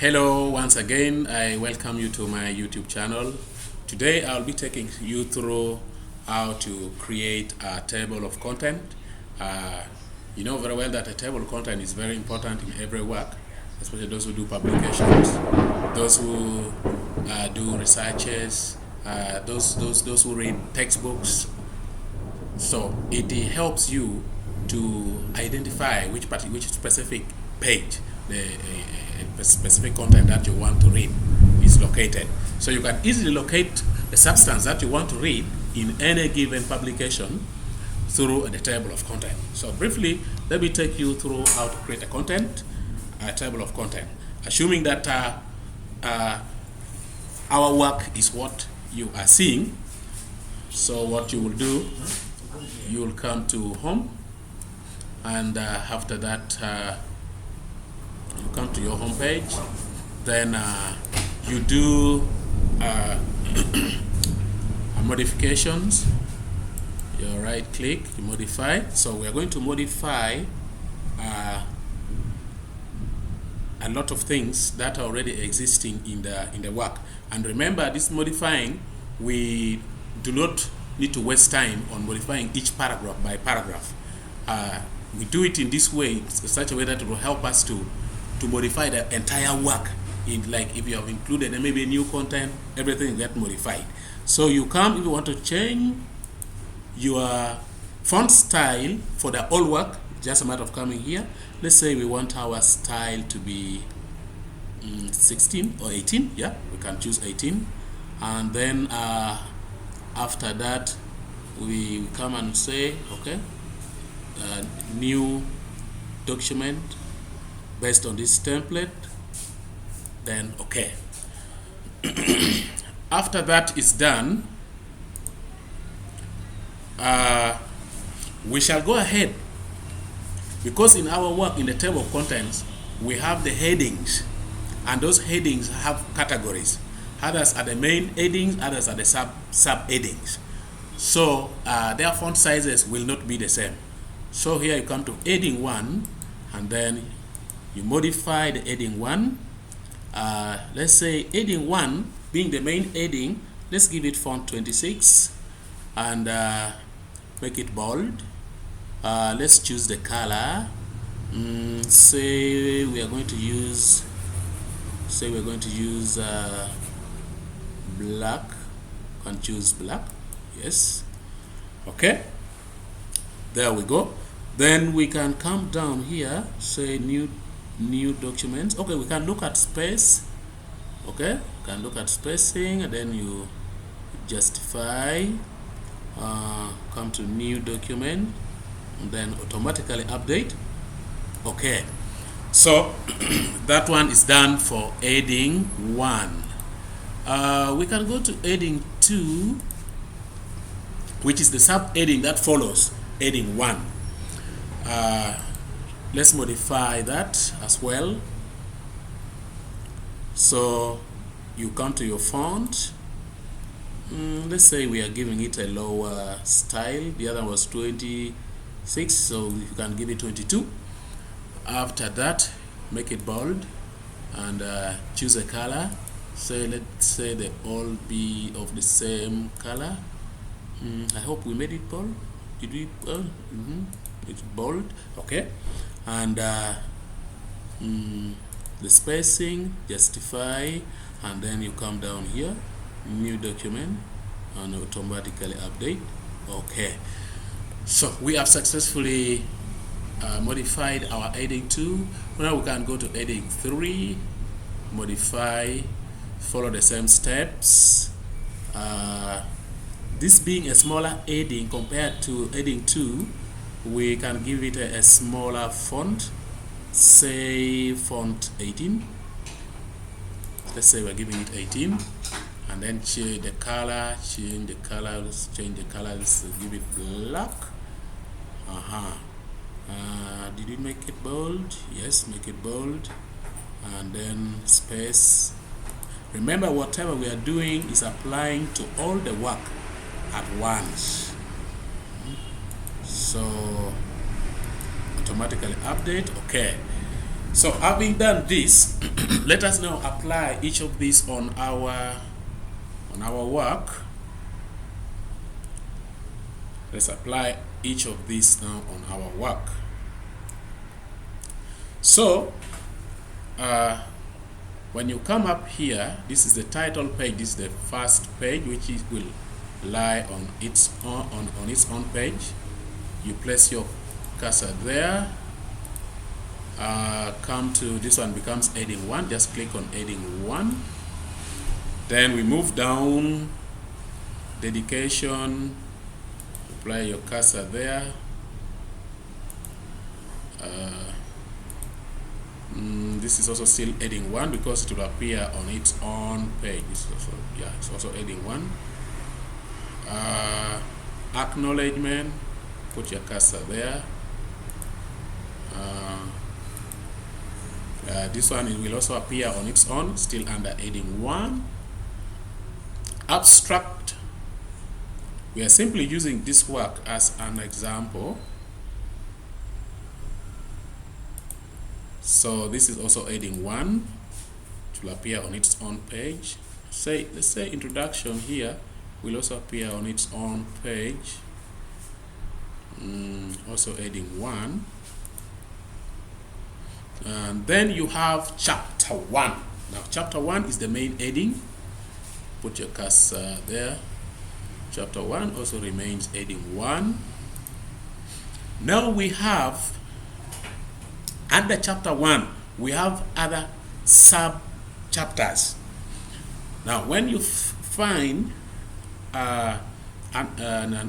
Hello, once again, I welcome you to my YouTube channel. Today I'll be taking you through how to create a table of content. You know very well that a table of content is very important in every work, especially those who do publications, those who do researches, those who read textbooks. So it helps you to identify which specific page the specific content that you want to read is located. So you can easily locate the substance that you want to read in any given publication through the table of content. So briefly, let me take you through how to create a table of content. Assuming that our work is what you are seeing, so what you will do, you will come to home, and after that you come to your home page. Then you do modifications. You right click, you modify. So we are going to modify a lot of things that are already existing in the work. And remember, this modifying, we do not need to waste time on modifying each paragraph by paragraph. We do it in this way, in such a way that it will help us to modify the entire work. Like if you have included maybe new content, everything get modified. So you come, if you want to change your font style for the old work, just a matter of coming here. Let's say we want our style to be 16 or 18. Yeah, we can choose 18. And then after that, we come and say, okay, new document based on this template, then okay. After that is done, we shall go ahead, because in our work in the table of contents we have the headings, and those headings have categories. Others are the main headings, others are the sub headings. So their font sizes will not be the same. So here you come to heading 1, and then you modify the heading 1. Let's say heading 1 being the main heading, let's give it font 26 and make it bold. Let's choose the color. Say we are going to use black. Can choose black. Yes. Okay. There we go. Then we can come down here, say new documents. Okay, we can look at space. Okay, can look at spacing, and then you justify, come to new document, and then automatically update. Okay, so that one is done for heading 1. We can go to heading 2, which is the sub heading that follows heading 1. Let's modify that as well. So you come to your font. Let's say we are giving it a lower style. The other was 26, so you can give it 22. After that, make it bold and choose a color. So let's say they all be of the same color. I hope we made it bold. Did we? It's bold. Okay. And the spacing, justify, and then you come down here, new document, and automatically update. Okay, so we have successfully modified our heading 2. Now we can go to heading 3, modify, follow the same steps. This being a smaller heading compared to heading 2, we can give it a smaller font, say font 18. Let's say we're giving it 18, and then change the color, let's give it black. Did we make it bold? Yes, make it bold. And then space. Remember, whatever we are doing is applying to all the work at once. So automatically update. Okay, So having done this, let us now apply each of these on our work. Let's apply each of these now on our work. So when you come up here, this is the title page. This is the first page, which will lie on its own page. You place your cursor there. Come to this one, becomes heading 1. Just click on heading 1. Then we move down, dedication. Apply your cursor there. This is also still heading 1 because it will appear on its own page. This is also, it's also heading 1. Acknowledgement. Put your cursor there. This one, it will also appear on its own, still under heading 1. Abstract. We are simply using this work as an example. So this is also heading 1. It will appear on its own page. Let's say introduction here will also appear on its own page. Also heading 1. And then you have chapter 1. Now chapter 1 is the main heading. Put your cursor there. Chapter 1 also remains heading 1. Now we have, under chapter 1, we have other sub chapters. Now when you find a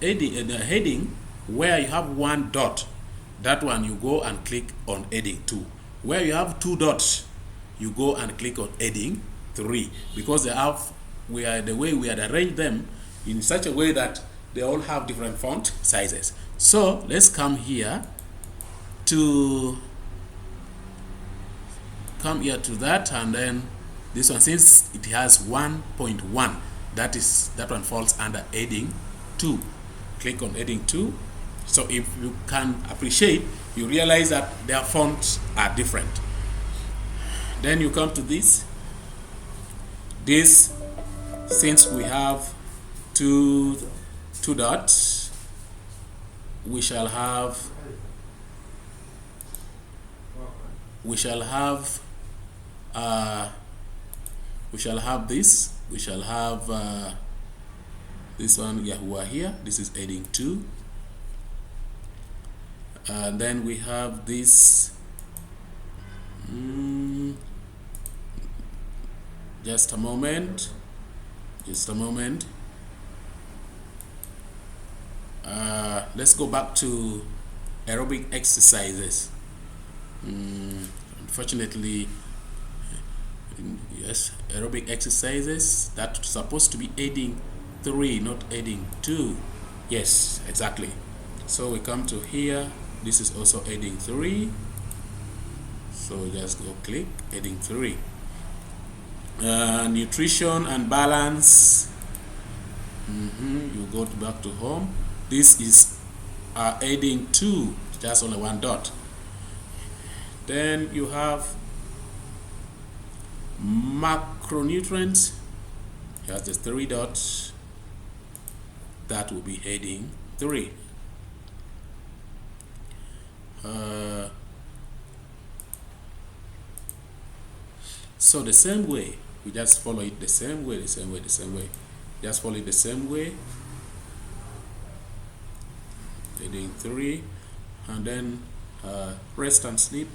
heading where you have 1 dot, that one you go and click on heading 2. Where you have 2 dots, you go and click on heading 3, because they have, the way we had arranged them in such a way that they all have different font sizes. So let's come here to that, and then this one, since it has 1.1, that one falls under heading 2. Click on heading 2. So if you can appreciate, you realize that their fonts are different. Then you come to this, since we have two dots, we shall have this one, Yahuwah here. This is heading 2. And then we have this, just a moment. Let's go back to aerobic exercises. Unfortunately, yes, aerobic exercises, that's supposed to be heading 3, not heading 2. Yes, exactly. So we come to here. This is also heading 3. So just go click heading 3. Nutrition and balance. You go back to home. This is heading 2, just only 1 dot. Then you have macronutrients. Here's the 3 dots. That will be heading 3. So the same way, we just follow it the same way. Just follow it the same way. Heading 3, and then rest and sleep.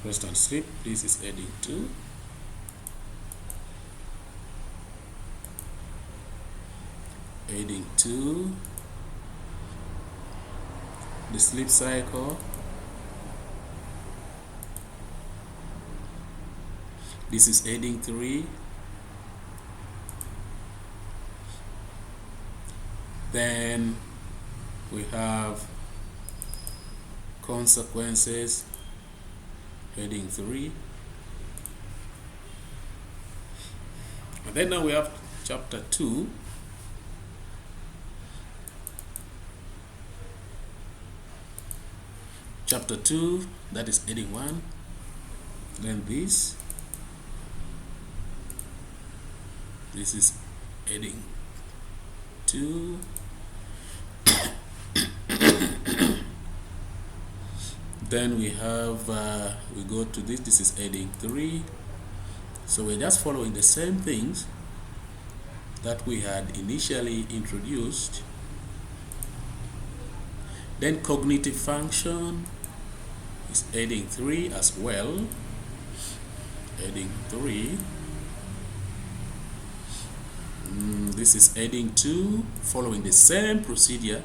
This is heading 2. Heading 2. The sleep cycle. This is heading 3. Then we have consequences, heading 3. And then now we have chapter 2. chapter 2, that is heading 1. Then this is heading 2. Then we have we go to this is heading 3. So we're just following the same things that we had initially introduced. Then cognitive function is heading 3 as well. Heading 3. This is heading 2, following the same procedure.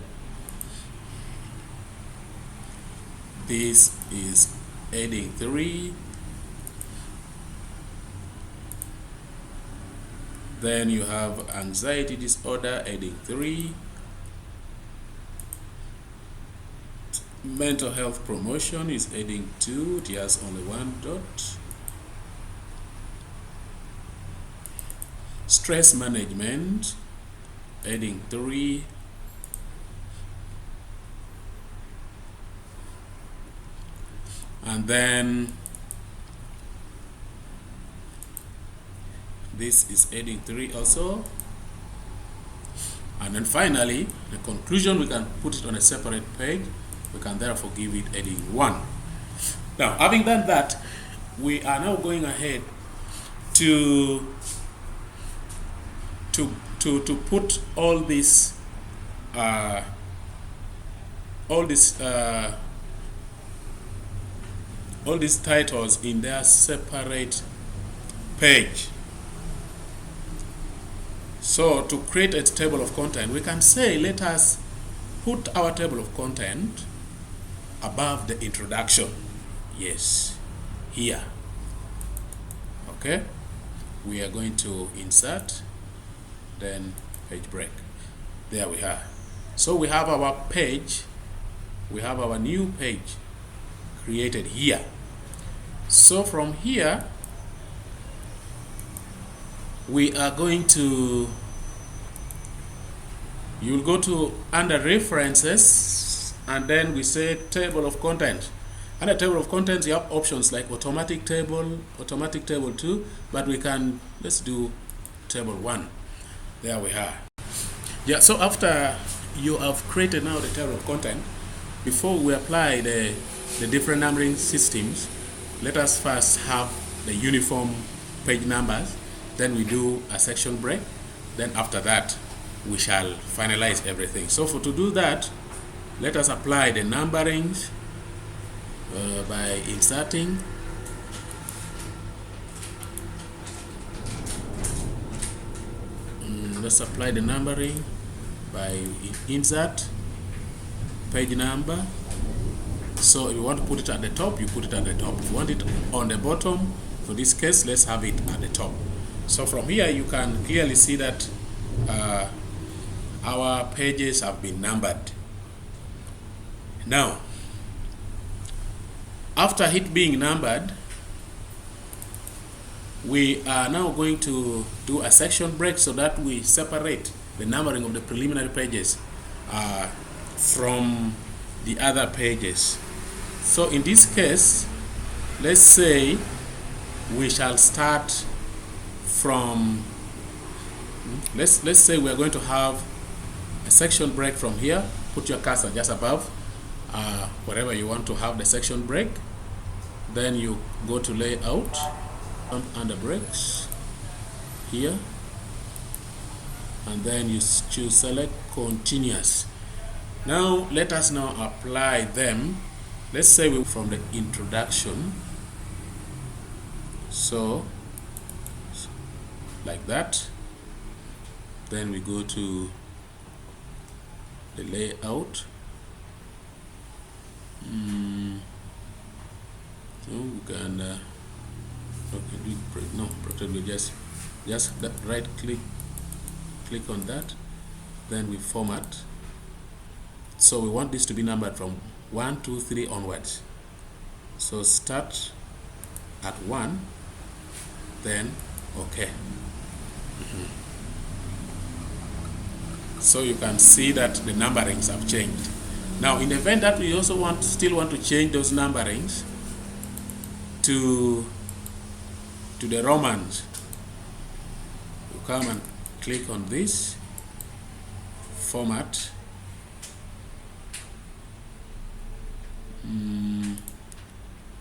This is heading 3. Then you have anxiety disorder, heading 3. Mental health promotion is heading 2. It has only one dot. Stress management, heading 3. And then this is heading 3 also. And then finally, the conclusion, we can put it on a separate page. We can therefore give it heading 1. Now, having done that, we are now going ahead to put all these titles in their separate page. So to create a table of content, we can say, let us put our table of content above the introduction. Yes, here. Okay, we are going to insert, then page break. There we are. So we have our page, we have our new page created here. So from here, we are going to, you'll go to under references, and then we say table of content. Under table of contents, you have options like automatic table 2, but we can, let's do table 1. There we are. Yeah, so after you have created now the table of content, before we apply the different numbering systems, let us first have the uniform page numbers. Then we do a section break. Then after that, we shall finalize everything. So to do that, let us apply the numberings by inserting. Let's apply the numbering by insert page number. So if you want to put it at the top, you put it at the top. If you want it on the bottom, for this case, let's have it at the top. So from here, you can clearly see that our pages have been numbered. Now, after it being numbered, we are now going to do a section break so that we separate the numbering of the preliminary pages from the other pages. So in this case, let's say we shall start from, let's say we are going to have a section break from here. Put your cursor just above wherever you want to have the section break. Then you go to layout, under breaks here, and then you choose select continuous. Now let us now apply them. Let's say we from the introduction, so like that. Then we go to the layout. So we can we just right click on that, then we format. So we want this to be numbered from 1, 2, 3 onwards. So start at 1, then okay. So you can see that the numberings have changed. Now, in the event that we also still want to change those numberings to the Romans, you come and click on this format.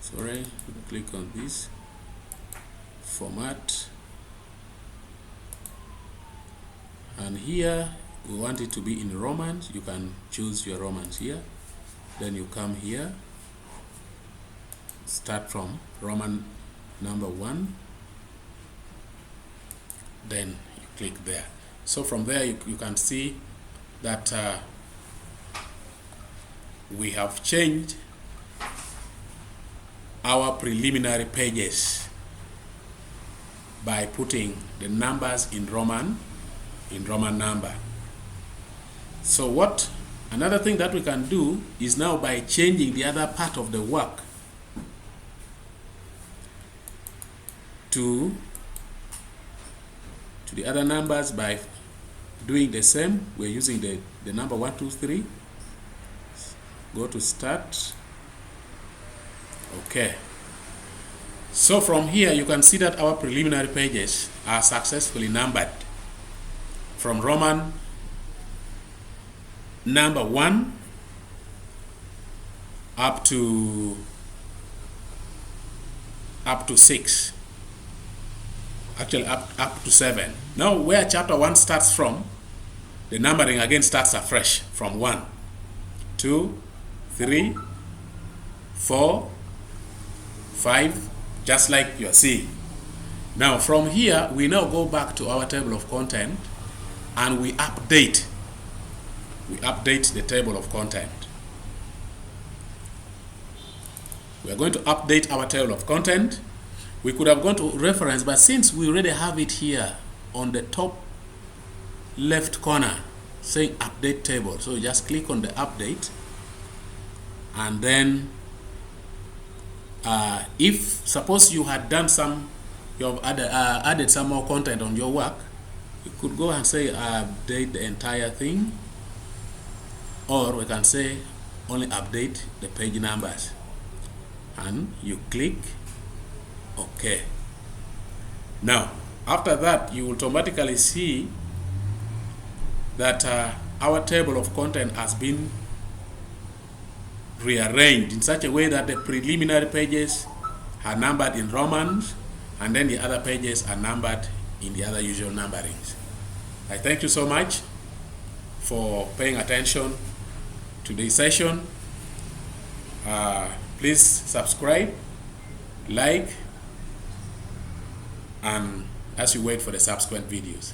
Sorry, click on this format, and here we want it to be in Romans. You can choose your Romans here, then you come here, start from Roman number 1, then you click there. So from there you can see that we have changed our preliminary pages by putting the numbers in Roman number. So another thing that we can do is now, by changing the other part of the work to the other numbers, by doing the same. We're using the number 1, 2, 3. Go to start. Okay. So from here you can see that our preliminary pages are successfully numbered from Roman number 1 up to 6. Actually up to 7. Now where chapter 1 starts from, the numbering again starts afresh from 1, 2, 3, 4, 5, just like you are seeing. Now from here we now go back to our table of content and we update the table of content. We are going to update our table of content. We could have gone to reference, but since we already have it here on the top left corner saying update table, so you just click on the update, and then if suppose you had done you have added some more content on your work, you could go and say update the entire thing, or we can say only update the page numbers, and you click OK. Now after that you will automatically see that our table of content has been rearranged in such a way that the preliminary pages are numbered in Romans, and then the other pages are numbered in the other usual numberings. I thank you so much for paying attention to this session. Please subscribe, like, and as you wait for the subsequent videos.